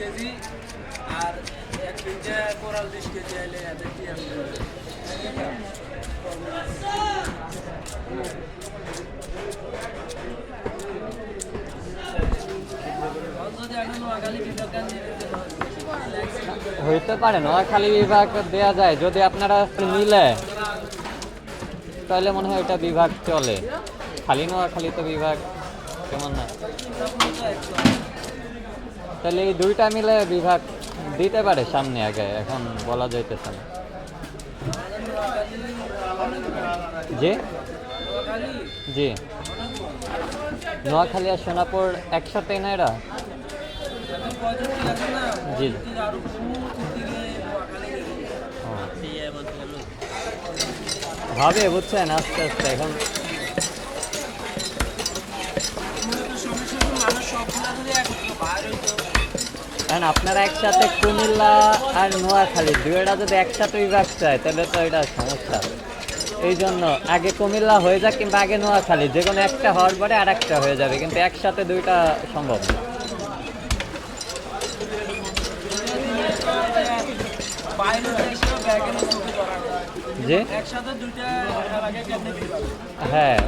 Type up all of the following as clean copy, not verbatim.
KG আর 1 KG coral 20 KG আইলে এদের কি আসবে হইতে পারে নোয়াখালী বিভাগ দেয়া যায় যদি আপনারা মিলে, তাহলে মনে হয় এটা বিভাগ চলে। খালি নোয়াখালী তো বিভাগ কেমন না, তাহলে এই দুইটা মিলে বিভাগ দিতে পারে সামনে, আগে এখন বলা যাইতেছে না। জি জি, নোয়াখালী আর সোনাপুর একসাথেই না এরা? জি ভাবে বুঝছেন আস্তে আস্তে এখন কারণ আপনারা একসাথে কুমিল্লা আর নোয়াখালী দুইটা যদি একসাথে বিভাগ চায় তাহলে তো এটা সমস্যা। এই জন্য আগে কুমিল্লা হয়ে যাক কিংবা আগে নোয়াখালী, যে কোনো একটা হওয়ার পরে আর একটা হয়ে যাবে, কিন্তু একসাথে দুইটা সম্ভব না। জি হ্যাঁ,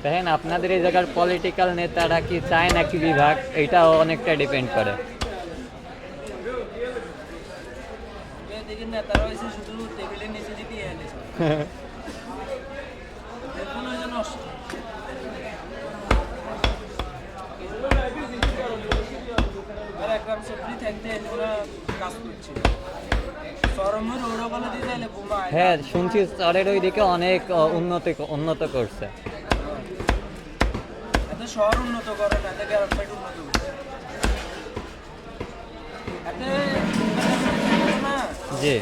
দেখেন আপনাদের এই জায়গার পলিটিক্যাল নেতারা কি চায় নাকি বিভাগ, এইটাও অনেকটা ডিপেন্ড করে। হ্যাঁ শুনছি চরের ওইদিকে অনেক উন্নত করছে। শহর উন্নত করে না, গ্রাম সাইড উন্নত জি